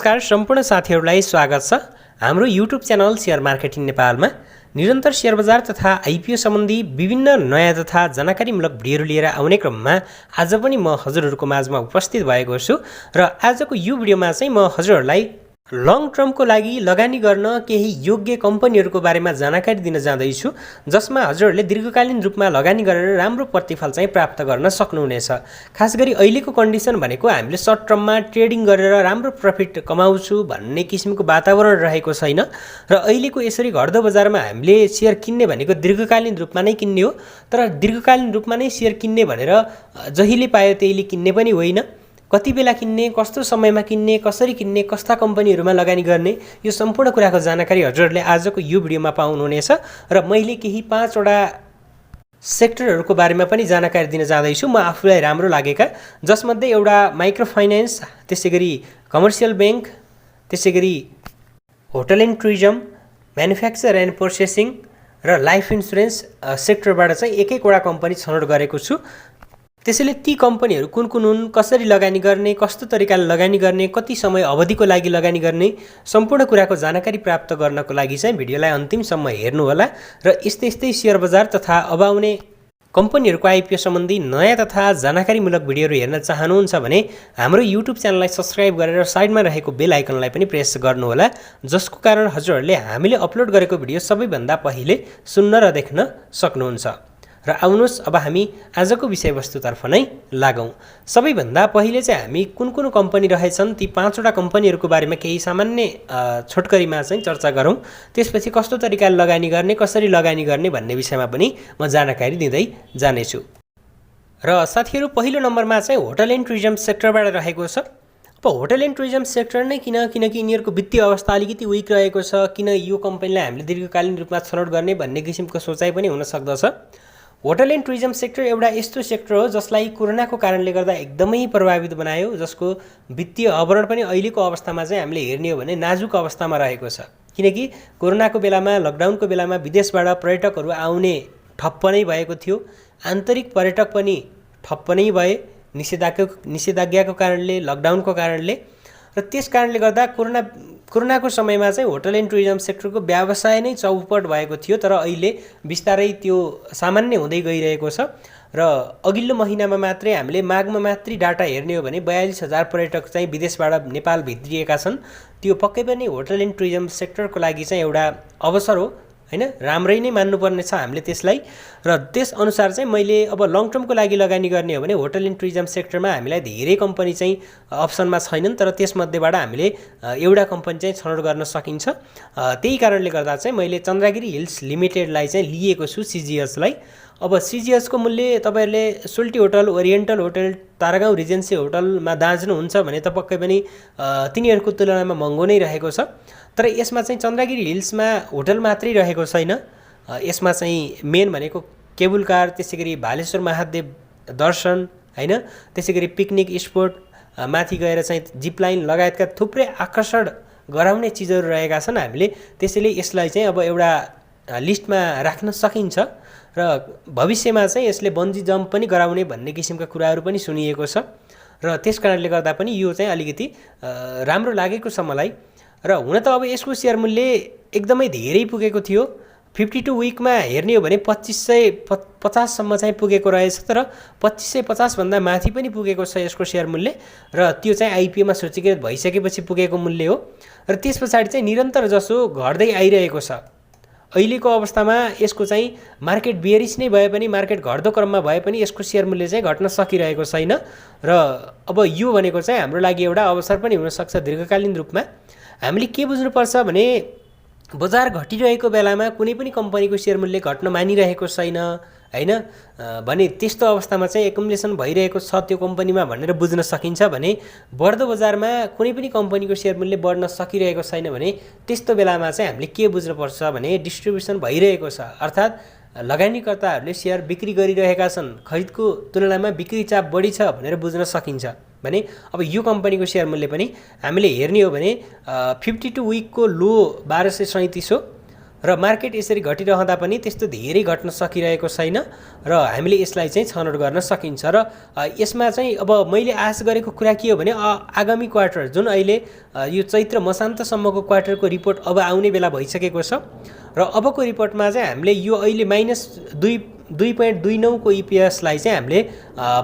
नमस्कार सम्पूर्ण साथीहरूलाई स्वागत छ हाम्रो युट्युब च्यानल शेयर मार्केटिङ नेपालमा। निरन्तर शेयर बजार तथा आइपिओ सम्बन्धी विभिन्न नयाँ तथा जानकारीमूलक भिडियोहरू लिएर आउने क्रममा आज पनि म हजुरहरूको माझमा उपस्थित भएको छु र आजको यो भिडियोमा चाहिँ म हजुरहरूलाई लङ टर्मको लागि लगानी गर्न केही योग्य कम्पनीहरूको बारेमा जानकारी दिन जाँदैछु, जसमा हजुरहरूले दीर्घकालीन रूपमा लगानी गरेर राम्रो प्रतिफल चाहिँ प्राप्त गर्न सक्नुहुनेछ। खास गरी अहिलेको कन्डिसन भनेको हामीले सर्ट टर्ममा ट्रेडिङ गरेर राम्रो प्रफिट कमाउँछु भन्ने किसिमको वातावरण रहेको छैन र अहिलेको यसरी घट्दो बजारमा हामीले शेयर किन्ने भनेको दीर्घकालीन रूपमा नै किन्ने हो। तर दीर्घकालीन रूपमा नै शेयर किन्ने भनेर जहिले पायो त्यहिले किन्ने पनि होइन। कति बेला किन्ने, कस्तो समयमा किन्ने, कसरी किन्ने, कस्ता कम्पनीहरूमा लगानी गर्ने, यो सम्पूर्ण कुराको जानकारी हजुरहरूले आजको यो भिडियोमा पाउनुहुनेछ र मैले केही 5 वटा सेक्टरहरूको बारेमा पनि जानकारी दिन जाँदैछु म आफूलाई राम्रो लागेका, जसमध्ये एउटा माइक्रो फाइनेन्स, त्यसैगरी कमर्सियल ब्याङ्क, त्यसैगरी hotel and tourism, manufacture and processing र लाइफ इन्सुरेन्स सेक्टरबाट चाहिँ एक एकवटा कम्पनी छनौट गरेको छु। त्यसैले ती कम्पनीहरू कुन कुन हुन्, कसरी लगानी गर्ने, कस्तो तरिकाले लगानी गर्ने, कति समय अवधिको लागि लगानी गर्ने, सम्पूर्ण कुराको जानकारी प्राप्त गर्नको लागि चाहिँ भिडियोलाई अन्तिमसम्म हेर्नुहोला र यस्तै यस्तै शेयर बजार तथा अब आउने कम्पनीहरूको आइपिओ सम्बन्धी नयाँ तथा जानकारीमूलक भिडियोहरू हेर्न चाहनुहुन्छ भने हाम्रो युट्युब च्यानललाई सब्स्क्राइब गरेर साइडमा रहेको बेल आइकनलाई पनि प्रेस गर्नुहोला, जसको कारण हजुरहरूले हामीले अपलोड गरेको भिडियो सबैभन्दा पहिले सुन्न र देख्न सक्नुहुन्छ। र आउनुहोस् अब हामी आजको विषयवस्तुतर्फ नै लागौँ। सबैभन्दा पहिले चाहिँ हामी कुन कुन कम्पनी रहेछन् ती 5 वटा कम्पनीहरूको बारेमा केही सामान्य छोटकरीमा चाहिँ चर्चा गरौँ। त्यसपछि कस्तो तरिकाले लगानी गर्ने, कसरी लगानी गर्ने भन्ने विषयमा पनि म जानकारी दिँदै जानेछु। र साथीहरू, पहिलो नम्बरमा चाहिँ होटल एन्ड टुरिज्म सेक्टरबाट रहेको छ। अब होटल एन्ड टुरिज्म सेक्टर नै किनकि यिनीहरूको वित्तीय अवस्था अलिकति विक रहेको छ, किन यो कम्पनीलाई हामीले दीर्घकालीन रूपमा छनौट गर्ने भन्ने किसिमको सोचाइ पनि हुन सक्दछ। होटल एन्ड टुरिज्म सेक्टर एउटा यस्तो सेक्टर हो जसलाई कोरोनाको कारणले गर्दा एकदमै प्रभावित बनायो, जसको वित्तीय आवरण पनि अहिलेको अवस्थामा चाहिँ हामीले हेर्ने हो भने नाजुक अवस्थामा रहेको छ। किनकि कोरोनाको बेलामा, लकडाउनको बेलामा विदेशबाट पर्यटकहरू आउने ठप्प नै भएको थियो, आन्तरिक पर्यटक पनि ठप्प नै भए निषेधाज्ञाको कारणले, लकडाउनको कारणले। र त्यस कारणले गर्दा कोरोनाको समयमा चाहिँ होटल एन्ड टुरिज्म सेक्टरको व्यवसाय नै चौपट भएको थियो, तर अहिले बिस्तारै त्यो सामान्य हुँदै गइरहेको छ। र अघिल्लो महिनामा मात्रै हामीले माघमा मात्रै डाटा हेर्ने हो भने 42,000 पर्यटक चाहिँ विदेशबाट नेपाल भित्रिएका छन्। त्यो पक्कै पनि होटल एन्ड टुरिज्म सेक्टरको लागि चाहिँ एउटा अवसर हो, हैन? राम्रै नै मान्नुपर्ने छ हामीले त्यसलाई। र त्यसअनुसार चाहिँ मैले अब लङ टर्मको लागि लगानी गर्ने हो भने होटल एन्ड टुरिज्म सेक्टरमा हामीलाई धेरै कम्पनी चाहिँ अप्सनमा छैनन्, तर त्यसमध्येबाट हामीले एउटा कम्पनी चाहिँ छनौट गर्न सकिन्छ। त्यही कारणले गर्दा चाहिँ मैले चन्द्रगिरी हिल्स लिमिटेडलाई चाहिँ लिएको छु, सिजिएचलाई। अब सिजिएचको मूल्य तपाईँहरूले सोल्टी होटल, ओरिएन्टल होटल, तारागाउँ रिजेन्सी होटलमा दाँच्नुहुन्छ भने त पक्कै पनि तिनीहरूको तुलनामा महँगो नै रहेको छ। तर यसमा चाहिँ चन्द्रगिरी हिल्समा होटल मात्रै रहेको छैन, यसमा चाहिँ मेन भनेको केबुल कार, त्यसै गरी भालेश्वर महादेव दर्शन, हैन? त्यसै गरी पिकनिक स्पोट, माथि गएर चाहिँ जिपलाइन लगायतका थुप्रै आकर्षण गराउने चिजहरू रहेका छन्। हामीले त्यसैले यसलाई चाहिँ अब एउटा लिस्टमा राख्न सकिन्छ र भविष्यमा चाहिँ यसले बन्जी जम्प पनि गराउने भन्ने किसिमका कुराहरू पनि सुनिएको छ। र त्यस कारणले गर्दा पनि यो चाहिँ अलिकति राम्रो लागेको छ मलाई। र हुन त अब यसको सेयर मूल्य एकदमै धेरै पुगेको थियो, 52 विकमा हेर्ने हो भने 2550 सम्म चाहिँ पुगेको रहेछ, तर 2550 भन्दा माथि पनि पुगेको छ यसको सेयर मूल्य। र त्यो चाहिँ आइपिओमा सूचीकृत भइसकेपछि पुगेको मूल्य हो। र त्यस पछाडि चाहिँ निरन्तर जसो घट्दै आइरहेको छ। अहिलेको अवस्थामा यसको चाहिँ मार्केट बियरिस नै भए पनि, मार्केट घट्दो क्रममा भए पनि यसको सेयर मूल्य चाहिँ घट्न सकिरहेको छैन। र अब यो भनेको चाहिँ हाम्रो लागि एउटा अवसर पनि हुनसक्छ दीर्घकालीन रूपमा। हामीले के बुझ्नुपर्छ भने बजार घटिरहेको बेलामा कुनै पनि कम्पनीको सेयर मूल्य घट्न मानिरहेको छैन, हैन? भने त्यस्तो अवस्थामा चाहिँ एकुमुलेसन भइरहेको छ त्यो कम्पनीमा भनेर बुझ्न सकिन्छ। भने बढ्दो बजारमा कुनै पनि कम्पनीको सेयर मूल्य बढ्न सकिरहेको छैन भने त्यस्तो बेलामा चाहिँ हामीले के बुझ्नुपर्छ भने डिस्ट्रिब्युसन भइरहेको छ, अर्थात् लगानीकर्ताहरूले सेयर बिक्री गरिरहेका छन्, खरिदको तुलनामा बिक्री चाप बढी छ भनेर बुझ्न सकिन्छ। भने अब यो कम्पनीको सेयर मूल्य पनि हामीले हेर्ने हो भने 52 विकको लो 1237 हो, र मार्केट यसरी घटिरहँदा पनि त्यस्तो धेरै घट्न सकिरहेको छैन र हामीले यसलाई चाहिँ छनौट गर्न सकिन्छ। र यसमा चाहिँ अब मैले आश गरेको कुरा के हो भने आगामी क्वार्टर जुन अहिले यो चैत्र मसान्तसम्मको क्वार्टरको रिपोर्ट अब आउने बेला भइसकेको छ र अबको रिपोर्टमा चाहिँ हामीले यो अहिले -2.29 को इपिएसलाई चाहिँ हामीले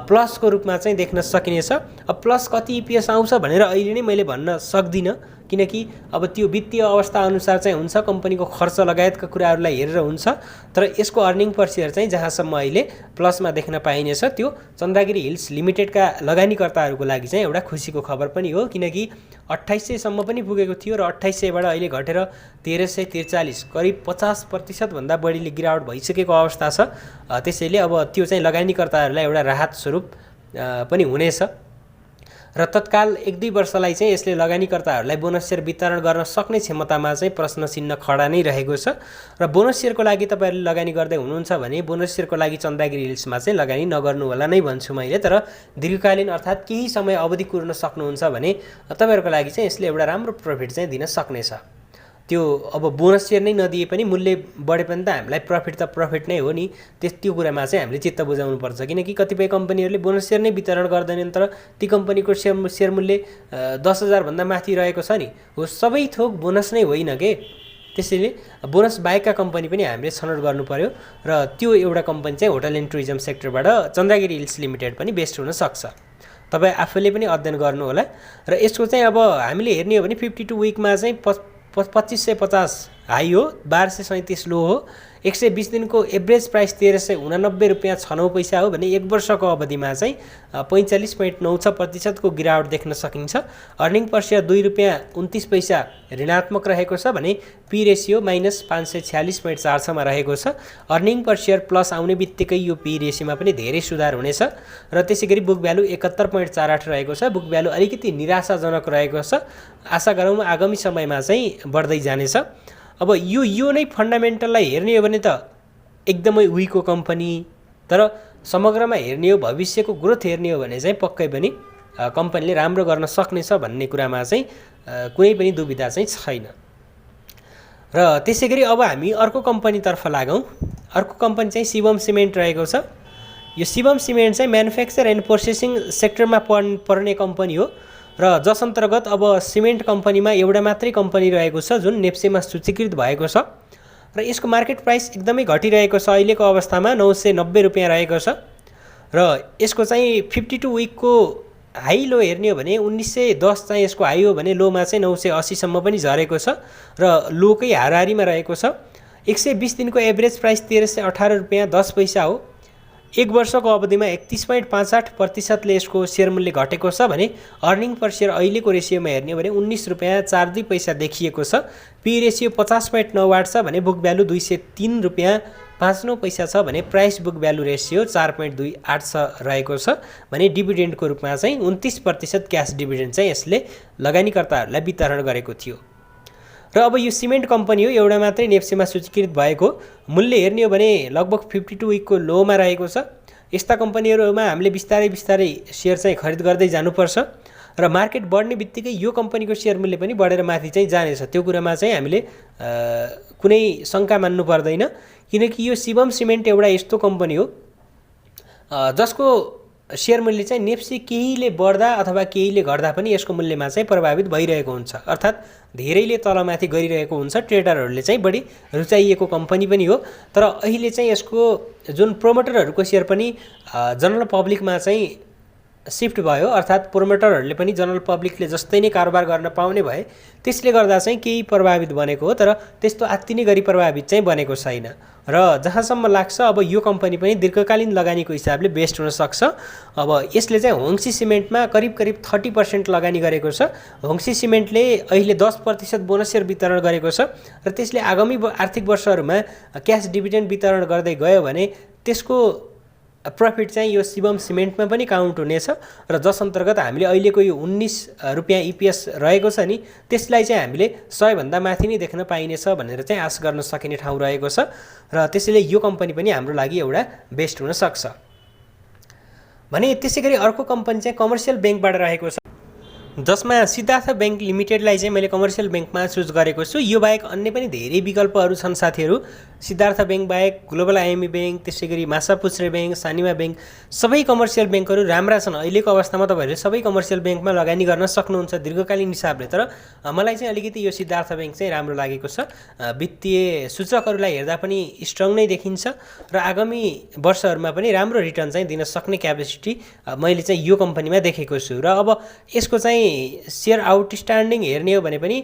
प्लसको रूपमा चाहिँ देख्न सकिनेछ। अब प्लस कति इपिएस आउँछ भनेर अहिले नै मैले भन्न सक्दिनँ, किनकि अब त्यो वित्तीय अवस्था अनुसार चाहिँ हुन्छ, कम्पनीको खर्च लगायतका कुराहरूलाई हेरेर हुन्छ। तर यसको अर्निङ पर सेयर चाहिँ जहाँसम्म अहिले प्लसमा देख्न पाइनेछ त्यो चन्द्रगिरी हिल्स लिमिटेडका लगानीकर्ताहरूको लागि चाहिँ एउटा खुसीको खबर पनि हो, किनकि 2800 सम्म पनि पुगेको थियो र 2800 बाट अहिले घटेर 1343, करिब 50% भन्दा बढीले गिरावट भइसकेको अवस्था छ। त्यसैले अब त्यो चाहिँ लगानीकर्ताहरूलाई एउटा राहत स्वरूप पनि हुनेछ र तत्काल 1-2 वर्षलाई चाहिँ यसले लगानीकर्ताहरूलाई बोनस सेयर वितरण गर्न सक्ने क्षमतामा चाहिँ प्रश्न चिन्ह खडा नै रहेको छ। र बोनस सेयरको लागि तपाईहरुले लगानी गर्दै हुनुहुन्छ भने बोनस सेयरको लागि चन्द्रगिरी हिल्समा चाहिँ लगानी नगर्नु होला नै भन्छु मैले। तर दीर्घकालीन अर्थात् केही समय अवधि कुर्न सक्नुहुन्छ भने तपाईहरुको लागि चाहिँ यसले एउटा राम्रो प्रफिट चाहिँ दिन सक्नेछ। त्यो अब बोनस सेयर नै नदिए पनि मूल्य बढे पनि त हामीलाई प्रफिट नै हो नि, त्यो कुरामा चाहिँ हामीले चित्त बुझाउनु पर्छ, किनकि कतिपय कम्पनीहरूले बोनस सेयर नै वितरण गर्दैनन् तर ती कम्पनीको सेयर मूल्य 10,000 भन्दा माथि रहेको छ नि। हो, सबै थोक बोनस नै होइन के, त्यसैले बोनस बाहेकका कम्पनी पनि हामीले छनौट गर्नु पर्यो र त्यो एउटा कम्पनी चाहिँ होटल एन्ड टुरिज्म सेक्टरबाट चन्द्रगिरी हिल्स लिमिटेड पनि बेस्ट हुन सक्छ। तपाईँ आफैले पनि अध्ययन गर्नु होला। र यसको चाहिँ अब हामीले हेर्ने हो भने 52 विकमा चाहिँ 2550 हाई हो, 1237 लो हो, 120 दिनको एभरेज प्राइस 1389 रुपियाँ 69 पैसा हो भने 1 वर्षको अवधिमा चाहिँ 45.96% को गिरावट देख्न सकिन्छ। अर्निङ पर सेयर 2 रुपियाँ 29 पैसा ऋणात्मक रहेको छ भने पी रेसियो -546.46 मा रहेको छ। अर्निङ पर सेयर प्लस आउने बित्तिकै यो पी रेसियोमा पनि धेरै सुधार हुनेछ र त्यसैगरी बुक भ्यालु 71.48 रहेको छ। बुक भ्यालु अलिकति निराशाजनक रहेको छ, आशा गरौँ आगामी समयमा चाहिँ बढ्दै जानेछ। अब यो नै फन्डामेन्टललाई हेर्ने हो भने त एकदमै विकको कम्पनी, तर समग्रमा हेर्ने हो भविष्यको ग्रोथ हेर्ने हो भने चाहिँ पक्कै पनि कम्पनीले राम्रो गर्न सक्नेछ भन्ने कुरामा चाहिँ कुनै पनि दुविधा चाहिँ छैन। र त्यसैगरी अब हामी अर्को कम्पनीतर्फ लागौँ। अर्को कम्पनी चाहिँ शिवम सिमेन्ट रहेको छ। यो शिवम सिमेन्ट चाहिँ म्यानुफ्याक्चर एन्ड प्रोसेसिङ सेक्टरमा पर्ने कम्पनी हो र जस अन्तर्गत अब सिमेन्ट कम्पनीमा एउटा मात्रै कम्पनी रहेको छ जुन नेप्सेमा सूचीकृत भएको छ र यसको मार्केट प्राइस एकदमै घटिरहेको छ। अहिलेको अवस्थामा 990 रुपियाँ रहेको छ र यसको चाहिँ 52 विकको हाई लो हेर्ने हो भने 1910 चाहिँ यसको हाई हो भने लोमा चाहिँ 980 सम्म पनि झरेको छ र लोकै हाराहारीमा रहेको छ। 120 दिनको एभरेज प्राइस 1318 रुपियाँ 10 पैसा हो। 1 वर्षको अवधिमा 31.58% ले यसको सेयर मूल्य घटेको छ भने अर्निङ पर सेयर अहिलेको रेसियोमा हेर्ने हो भने 19 रुपियाँ 42 पैसा देखिएको छ। पी रेसियो 50.98 छ भने बुक भ्यालु 203 रुपियाँ 59 पैसा छ भने प्राइस बुक भ्यालु रेसियो 4.28 रहेको छ भने डिभिडेन्डको रूपमा चाहिँ 29% क्याश डिभिडेन्ड चाहिँ यसले लगानीकर्ताहरूलाई वितरण गरेको थियो। र अब यो सिमेन्ट कम्पनी हो, एउटा मात्रै नेप्सेमा सूचीकृत भएको। मूल्य हेर्ने हो भने लगभग 52 विकको लोमा रहेको छ। यस्ता कम्पनीहरूमा हामीले बिस्तारै सेयर चाहिँ खरिद गर्दै जानुपर्छ र मार्केट बढ्ने बित्तिकै यो कम्पनीको सेयर मूल्य पनि बढेर माथि चाहिँ जानेछ। त्यो कुरामा चाहिँ हामीले कुनै शङ्का मान्नु पर्दैन, किनकि यो शिवम सिमेन्ट एउटा यस्तो कम्पनी हो जसको सेयर मूल्य चाहिँ नेप्से केहीले बढ्दा अथवा केहीले घट्दा पनि यसको मूल्यमा चाहिँ प्रभावित भइरहेको हुन्छ, अर्थात् धेरैले तलमाथि गरिरहेको हुन्छ। ट्रेडरहरूले चाहिँ बढी रुचाइएको कम्पनी पनि हो। तर अहिले चाहिँ यसको जुन प्रोमोटरहरूको सेयर पनि जनरल पब्लिकमा चाहिँ शिफ्ट भयो, अर्थात् प्रोमोटरहरूले पनि जनरल पब्लिकले जस्तै नै कारोबार गर्न पाउने भए, त्यसले गर्दा चाहिँ केही प्रभावित बनेको हो, तर त्यस्तो आत्ति नै गरी प्रभावित चाहिँ बनेको छैन। र जहाँसम्म लाग्छ अब यो कम्पनी पनि दीर्घकालीन लगानीको हिसाबले बेस्ट हुन सक्छ। अब यसले चाहिँ होङ्सी सिमेन्टमा करिब 30% लगानी गरेको छ। होङ्सी सिमेन्टले अहिले 10% बोनस सेयर वितरण गरेको छ र त्यसले आगामी आर्थिक वर्षहरूमा क्यास डिभिडेन्ड वितरण गर्दै गयो भने त्यसको प्रफिट चाहिँ यो शिवम सिमेन्टमा पनि काउन्ट हुनेछ र जस अन्तर्गत हामीले अहिलेको यो 19 रुपियाँ इपिएस रहेको छ नि त्यसलाई चाहिँ हामीले 100 भन्दा माथि नै देख्न पाइनेछ भनेर चाहिँ आश गर्न सकिने ठाउँ रहेको छ र त्यसैले यो कम्पनी पनि हाम्रो लागि एउटा बेस्ट हुन सक्छ। भने त्यसैगरी अर्को कम्पनी चाहिँ कमर्सियल ब्याङ्कबाट रहेको छ। जसमा सिद्धार्थ बैंक लिमिटेडलाई चाहिँ मैले कमर्सियल बैंकमा चुज गरेको छु। यो बाहेक अन्य पनि धेरै विकल्पहरू छन् साथीहरू। सिद्धार्थ बैंक बाहेक ग्लोबल आइएमई बैंक, त्यसै गरी मासापुच्छ्रे बैंक, सानिमा बैंक, सबै कमर्सियल बैंकहरू राम्रा छन्। अहिलेको अवस्थामा तपाईँहरूले सबै कमर्सियल बैंकमा लगानी गर्न सक्नुहुन्छ दीर्घकालीन हिसाबले। तर मलाई चाहिँ अलिकति यो सिद्धार्थ बैंक चाहिँ राम्रो लागेको छ। वित्तीय सूचकहरूलाई हेर्दा पनि स्ट्रङ नै देखिन्छ र आगामी वर्षहरूमा पनि राम्रो रिटर्न चाहिँ दिन सक्ने क्यापेसिटी मैले चाहिँ यो कम्पनीमा देखेको छु। र अब यसको चाहिँ सेयर आउटस्ट्यान्डिङ हेर्ने हो भने पनि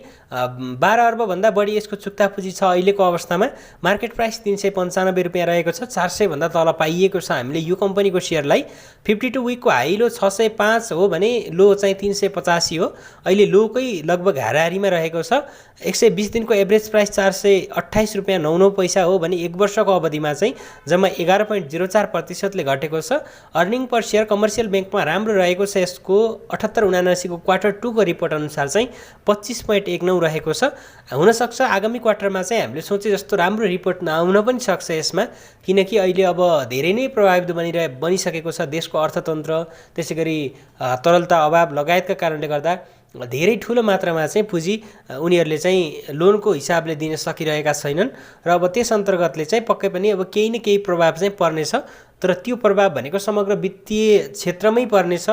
12 अर्बभन्दा बढी यसको चुक्ता पुँजी छ अहिलेको अवस्थामा। मार्केट प्राइस 395 रुपियाँ रहेको छ। 400 भन्दा तल पाइएको छ हामीले यो कम्पनीको सेयरलाई। 52 विकको हाई लो 605 हो भने लो चाहिँ 385 हो। अहिले लोकै लगभग हाराहारीमा रहेको छ। 120 दिनको एभरेज प्राइस 428 रुपियाँ 99 पैसा हो भने 1 वर्षको अवधिमा चाहिँ जम्मा 11.04% घटेको छ। अर्निङ पर सेयर कमर्सियल बैंकमा राम्रो रहेको छ। यसको 78-79 को Q2 को रिपोर्ट अनुसार चाहिँ 25.19 रहेको छ। हुनसक्छ आगामी क्वार्टरमा चाहिँ हामीले सोचे जस्तो राम्रो रिपोर्ट नआउन पनि सक्छ यसमा, किनकि अहिले अब धेरै नै प्रभावित बनिसकेको छ देशको अर्थतन्त्र, त्यसै गरी तरलता अभाव लगायतका कारणले गर्दा धेरै ठुलो मात्रामा चाहिँ पुँजी उनीहरूले चाहिँ लोनको हिसाबले दिन सकिरहेका छैनन् र अब त्यस अन्तर्गतले चाहिँ पक्कै पनि अब केही न केही प्रभाव चाहिँ पर्नेछ। तर त्यो प्रभाव भनेको समग्र वित्तीय क्षेत्रमै पर्नेछ।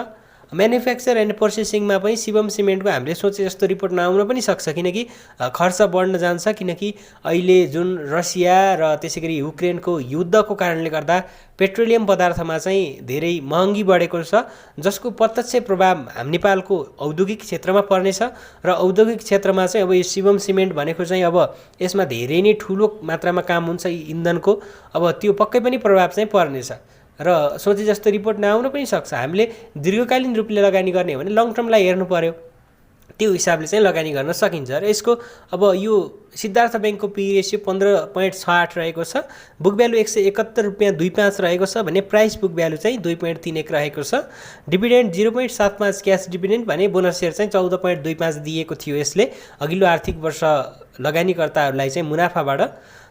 म्यानुफ्याक्चर एन्ड प्रोसेसिङमा पनि शिवम सिमेन्टको हामीले सोचे जस्तो रिपोर्ट नआउन पनि सक्छ, किनकि खर्च बढ्न जान्छ। किनकि अहिले जुन रसिया र त्यसै गरी युक्रेनको युद्धको कारणले गर्दा पेट्रोलियम पदार्थमा चाहिँ धेरै महँगी बढेको छ, जसको प्रत्यक्ष प्रभाव हामी नेपालको औद्योगिक क्षेत्रमा पर्नेछ। र औद्योगिक क्षेत्रमा चाहिँ अब यो शिवम सिमेन्ट भनेको चाहिँ अब यसमा धेरै नै ठुलो मात्रामा काम हुन्छ इन्धनको, अब त्यो पक्कै पनि प्रभाव चाहिँ पर्नेछ र सोचे जस्तो रिपोर्ट नआउन पनि सक्छ। हामीले दीर्घकालीन रूपले लगानी गर्ने हो भने लङ टर्मलाई हेर्नु पर्यो, त्यो हिसाबले चाहिँ लगानी गर्न सकिन्छ। र यसको अब यो सिद्धार्थ बैंकको पी रेसियो 15.68 रहेको छ। बुक भ्यालु 171 रुपियाँ 25 रहेको छ भने प्राइस बुक भ्यालु चाहिँ 2.31 रहेको छ। डिभिडेन्ड 0.75 क्यास डिभिडेन्ड भने बोनस सेयर चाहिँ 14.25 दिएको थियो यसले अघिल्लो आर्थिक वर्ष लगानीकर्ताहरूलाई चाहिँ मुनाफाबाट।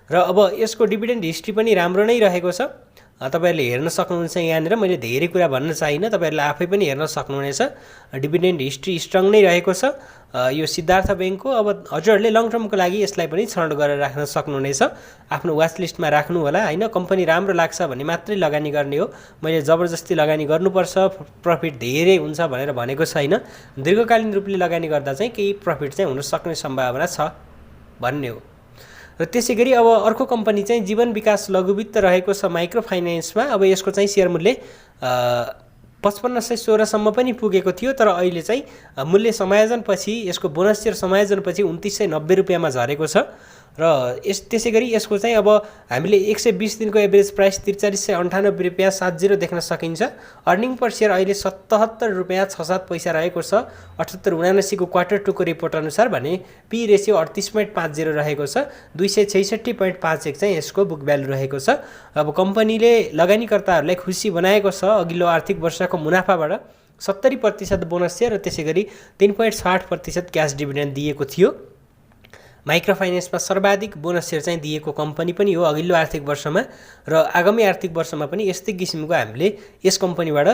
र अब यसको डिभिडेन्ड हिस्ट्री पनि राम्रो नै रहेको छ। तपाईहरुले हेर्न सक्नुहुन्छ यहाँनिर, मैले धेरै कुरा भन्न चाहिन, तपाईहरुले आफै पनि हेर्न सक्नुहुनेछ। डिभिडेन्ड हिस्ट्री स्ट्रङ नै रहेको छ यो सिद्धार्थ बैंकको। अब हजुरहरूले लङ टर्मको लागि यसलाई पनि छनौट गरेर राख्न सक्नुहुनेछ, आफ्नो वाच लिस्टमा राख्नु होला हैन। कम्पनी राम्रो लाग्छ भने मात्रै लगानी गर्ने हो, मैले जबरजस्ती लगानी गर्नुपर्छ प्रफिट धेरै हुन्छ भनेर भनेको छैन। दीर्घकालीन रूपले लगानी गर्दा चाहिँ केही प्रफिट चाहिँ हुन सक्ने सम्भावना छ भन्ने हो। र त्यसै गरी अब अर्को कम्पनी चाहिँ जीवन विकास लघुवित्त रहेको छ माइक्रो फाइनेन्समा। अब यसको चाहिँ सेयर मूल्य 5516 सम्म पनि पुगेको थियो, तर अहिले चाहिँ मूल्य समायोजनपछि यसको बोनस सेयर समायोजनपछि 2990 रुपियाँमा झरेको छ। र त्यसै गरी यसको चाहिँ अब हामीले 120 दिनको एभरेज प्राइस 4398 रुपियाँ 70 देख्न सकिन्छ। अर्निङ पर सेयर अहिले 77 रुपियाँ 67 पैसा रहेको छ 78-79 को Q2 को रिपोर्ट अनुसार भने पी रेसियो 38.50 रहेको छ। 266.51 चाहिँ यसको बुक भ्यालु रहेको छ। अब कम्पनीले लगानीकर्ताहरूलाई खुसी बनाएको छ अघिल्लो आर्थिक वर्षको मुनाफाबाट 70% बोनस सेयर र त्यसै गरी 3.60% क्यास डिभिडेन्ड दिएको थियो। माइक्रो फाइनेन्समा सर्वाधिक बोनस सेयर चाहिँ दिएको कम्पनी पनि हो अघिल्लो आर्थिक वर्षमा, र आगामी आर्थिक वर्षमा पनि यस्तै किसिमको हामीले यस कम्पनीबाट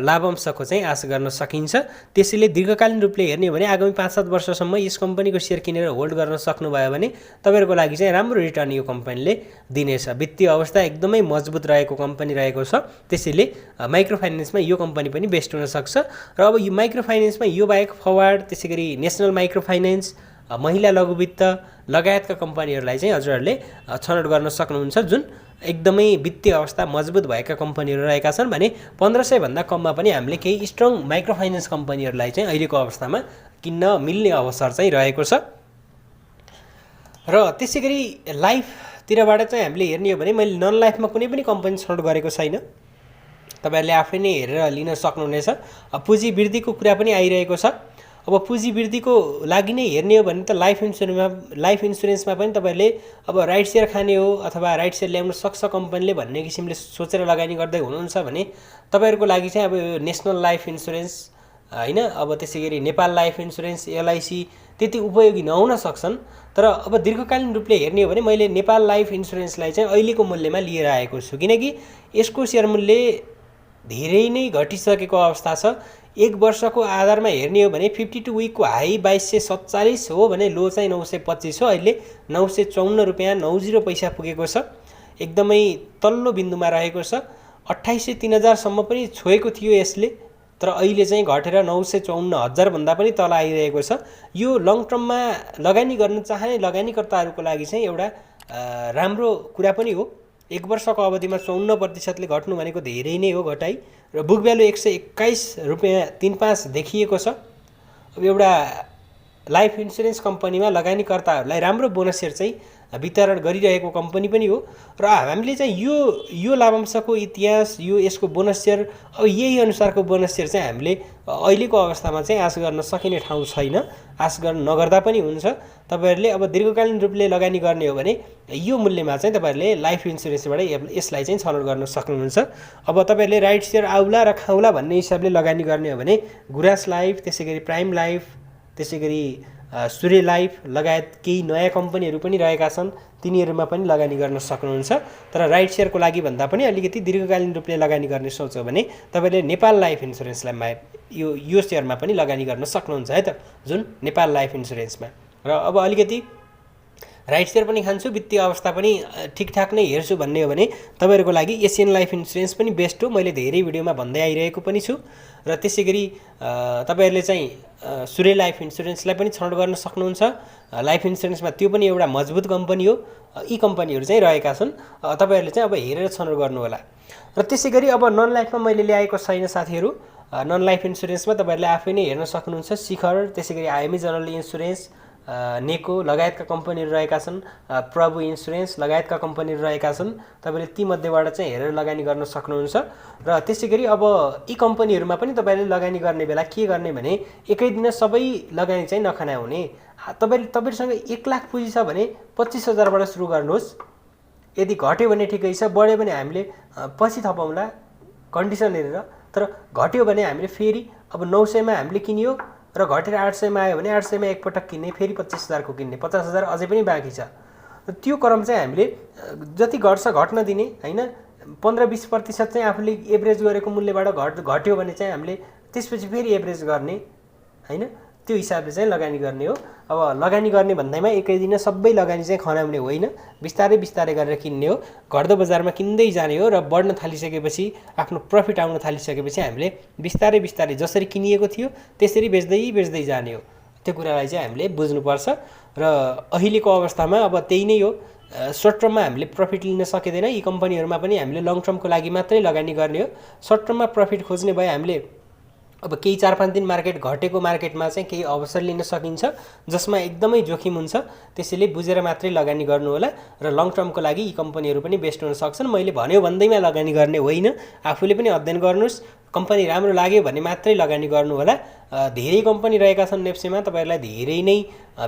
लाभांशको चाहिँ आशा गर्न सकिन्छ। त्यसैले दीर्घकालीन रूपले हेर्ने हो भने आगामी 5-7 वर्षसम्म यस कम्पनीको सेयर किनेर होल्ड गर्न सक्नुभयो भने तपाईहरुको लागि चाहिँ राम्रो रिटर्न यो कम्पनीले दिनेछ। वित्तीय अवस्था एकदमै मजबुत रहेको कम्पनी रहेको छ, त्यसैले माइक्रो फाइनेन्समा यो कम्पनी पनि बेस्ट हुन सक्छ। र अब यो माइक्रो फाइनेन्समा यो बाहेक फरवार्ड, त्यसै गरी नेसनल माइक्रो फाइनेन्स, महिला लघुवित्त लगायतका कम्पनीहरूलाई चाहिँ हजुरहरूले छनौट गर्न सक्नुहुन्छ, जुन एकदमै वित्तीय अवस्था मजबुत भएका कम्पनीहरू रहेका छन्। भने 1500 भन्दा कममा पनि हामीले केही स्ट्रङ माइक्रो फाइनेन्स कम्पनीहरूलाई चाहिँ अहिलेको अवस्थामा किन्न मिल्ने अवसर चाहिँ रहेको छ। र त्यसै गरी लाइफतिरबाट चाहिँ हामीले हेर्ने हो भने मैले नन लाइफमा कुनै पनि कम्पनी छनौट गरेको छैन, तपाईहरुले आफै नै हेरेर लिन सक्नुहुनेछ। पुँजी वृद्धिको कुरा पनि आइरहेको छ। अब पुँजी वृद्धिको लागि नै हेर्ने हो भने त लाइफ इन्सुरेन्समा पनि तपाईहरुले अब राइट सेयर खाने हो अथवा राइट सेयर ल्याउन सक्छ कम्पनीले भन्ने किसिमले सोचेर लगानी गर्दै हुनुहुन्छ भने तपाईहरुको लागि चाहिँ अब यो नेसनल लाइफ इन्सुरेन्स हैन, अब त्यसै गरी नेपाल लाइफ इन्सुरेन्स, एलआइसी त्यति उपयोगी नहुन सक्छन्। तर अब दीर्घकालीन रूपले हेर्ने हो भने मैले नेपाल लाइफ इन्सुरेन्सलाई चाहिँ अहिलेको मूल्यमा लिएर आएको छु, किनकि यसको सेयर मूल्य धेरै नै घटिसकेको अवस्था छ। 1 वर्षको आधारमा हेर्ने हो भने 52 विकको हाई 2247 हो भने लो चाहिँ 925 हो। अहिले 954 रुपैयाँ 90 पैसा पुगेको छ, एकदमै तल्लो बिन्दुमा रहेको छ। 2803,000 सम्म पनि छोएको थियो यसले, तर अहिले चाहिँ घटेर 954,000 भन्दा पनि तल आइरहेको छ। यो लङ टर्ममा लगानी गर्न चाहने लगानीकर्ताहरूको लागि चाहिँ एउटा राम्रो कुरा पनि हो। 1 वर्षको अवधिमा 54% घट्नु भनेको धेरै नै हो घटाइ, र बुक भ्यालु 121 रुपैयाँ 35 देखिएको छ। अब एउटा लाइफ इन्सुरेन्स कम्पनीमा लगानीकर्ताहरूलाई राम्रो बोनस सेयर चाहिँ वितरण गरिरहेको कम्पनी पनि हो, र हामीले चाहिँ यो लाभांशको इतिहास, यसको बोनस सेयर, अब यही अनुसारको बोनस सेयर चाहिँ हामीले अहिलेको अवस्थामा चाहिँ आश गर्न सकिने ठाउँ छैन। आश गर्न नगर्दा पनि हुन्छ। तपाईँहरूले अब दीर्घकालीन रूपले लगानी गर्ने हो भने यो मूल्यमा चाहिँ तपाईँहरूले लाइफ इन्सुरेन्सबाट यसलाई चाहिँ छनौट गर्न सक्नुहुन्छ। अब तपाईँहरूले राइट सेयर आउला र खाउला भन्ने हिसाबले लगानी गर्ने हो भने गुराँस लाइफ, त्यसै गरी प्राइम लाइफ, त्यसै गरी सूर्य लाइफ लगायत केही नयाँ कम्पनीहरू पनि रहेका छन्, तिनीहरूमा पनि लगानी गर्न सक्नुहुन्छ। तर राइट सेयरको लागि भन्दा पनि अलिकति दीर्घकालीन रूपले लगानी गर्ने सोच हो भने तपाईँले नेपाल लाइफ इन्सुरेन्सलाई यो सेयरमा पनि लगानी गर्न सक्नुहुन्छ है त, जुन नेपाल लाइफ इन्सुरेन्समा। र अब अलिकति राइट सेयर पनि खान्छु, वित्तीय अवस्था पनि ठिकठाक नै हेर्छु भन्ने हो भने तपाईँहरूको लागि एसियन लाइफ इन्सुरेन्स पनि बेस्ट हो। मैले धेरै भिडियोमा भन्दै आइरहेको पनि छु। र त्यसै गरी तपाईँहरूले चाहिँ सूर्य लाइफ इन्सुरेन्सलाई पनि छनौट गर्न सक्नुहुन्छ। लाइफ इन्सुरेन्समा त्यो पनि एउटा मजबुत कम्पनी हो। यी कम्पनीहरू चाहिँ रहेका छन्, तपाईँहरूले चाहिँ अब हेरेर छनौट गर्नु होला। र त्यसै गरी अब नन लाइफमा मैले ल्याएको छैन साथीहरू। नन लाइफ इन्सुरेन्समा तपाईँहरूले आफै नै हेर्न सक्नुहुन्छ। शिखर, त्यसै गरी आइएमई जनरल इन्सुरेन्स, नेको लगायतका कम्पनीहरू रहेका छन्, प्रभु इन्सुरेन्स लगायतका कम्पनीहरू रहेका छन्। तपाईँले तीमध्येबाट चाहिँ हेरेर लगानी गर्न सक्नुहुन्छ। र त्यसै गरी अब यी कम्पनीहरूमा पनि तपाईँले लगानी गर्ने बेला के गर्ने भने एकै दिन सबै लगानी चाहिँ नखाना हुने। तपाईँसँग 1 लाख पुँजी छ भने 25,000बाट सुरु गर्नुहोस्। यदि घट्यो भने ठिकै छ, बढ्यो भने हामीले पछि थपाउँला कन्डिसन हेरेर। तर घट्यो भने हामीले फेरि अब 900मा हामीले किन्यो र घटेर 800मा आयो भने 800मा एकपटक किन्ने, फेरि 25,000को किन्ने, 50,000 अझै पनि बाँकी छ। त्यो क्रम चाहिँ हामीले जति घट्छ घट्न दिने हैन। 15-20% चाहिँ आफूले एभरेज गरेको मूल्यबाट घट्यो भने चाहिँ हामीले त्यसपछि फेरि एभरेज गर्ने हैन। त्यो हिसाबले चाहिँ लगानी गर्ने हो। अब लगानी गर्ने भन्दैमा एकै दिन सबै लगानी चाहिँ खनाउने होइन, बिस्तारै बिस्तारै गरेर किन्ने हो। घट्दो बजारमा किन्दै जाने हो र बढ्न थालिसकेपछि, आफ्नो प्रफिट आउन थालिसकेपछि हामीले बिस्तारै बिस्तारै जसरी किनिएको थियो त्यसरी बेच्दै जाने हो। त्यो कुरालाई चाहिँ हामीले बुझ्नुपर्छ। र अहिलेको अवस्थामा अब त्यही नै हो। सर्ट टर्ममा हामीले प्रफिट लिन सकिँदैन। यी कम्पनीहरूमा पनि हामीले लङ टर्मको लागि मात्रै लगानी गर्ने हो। सर्ट टर्ममा प्रफिट खोज्ने भए हामीले अब केही 4-5 दिन मार्केट घटेको मार्केटमा चाहिँ केही अवसर लिन सकिन्छ जसमा एकदमै जोखिम हुन्छ। त्यसैले बुझेर मात्रै लगानी गर्नु होला। र लङ टर्मको लागि यी कम्पनीहरू पनि बेस्ट हुन सक्छन्। मैले भन्यो भन्दैमा लगानी गर्ने होइन, आफूले पनि अध्ययन गर्नुहोस्। कम्पनी राम्रो लाग्यो भने मात्रै लगानी गर्नु होला। धेरै कम्पनी रहेका छन् नेप्सेमा, तपाईँहरूलाई धेरै नै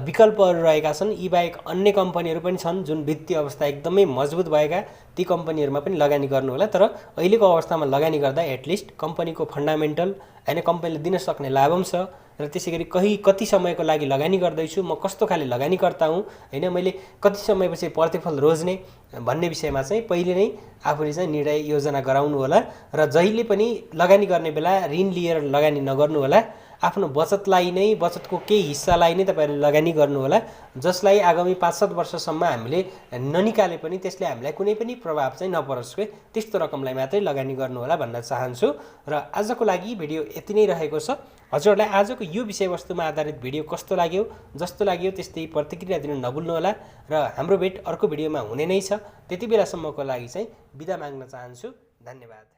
विकल्पहरू रहेका छन्। यी बाहेक अन्य कम्पनीहरू पनि छन् जुन वित्तीय अवस्था एकदमै मजबुत भएका, ती कम्पनीहरूमा पनि लगानी गर्नु होला। तर अहिलेको अवस्थामा लगानी गर्दा एटलिस्ट कम्पनीको फन्डामेन्टल हैन, कम्पनीले दिन सक्ने लाभांश र त्यसै गरी कति समयको लागि लगानी गर्दैछु, म कस्तो खाले लगानीकर्ता हुँ हैन, मैले कति समयपछि प्रतिफल रोज्ने भन्ने विषयमा चाहिँ पहिले नै आफूले चाहिँ निर्णय योजना गराउनु होला। र जहिले पनि लगानी गर्ने बेला ऋण लिएर लगानी नगर्नु होला। आफ्नो बचतलाई नै, बचतको केही हिस्सालाई नै तपाईँहरूले लगानी गर्नु होला, जसलाई आगामी 5-7 वर्षसम्म हामीले ननिकाले पनि त्यसले हामीलाई कुनै पनि प्रभाव चाहिँ नपरोस् के, त्यस्तो रकमलाई मात्रै लगानी गर्नु होला भन्न चाहन्छु। र आजको लागि भिडियो यति नै रहेको छ। हजुरहरूलाई आजको यो विषयवस्तुमा आधारित भिडियो कस्तो लाग्यो, जस्तो लाग्यो त्यस्तै प्रतिक्रिया दिन नभुल्नु होला। र हाम्रो भेट अर्को भिडियोमा हुने नै छ। त्यति बेलासम्मको लागि चाहिँ बिदा माग्न चाहन्छु। धन्यवाद।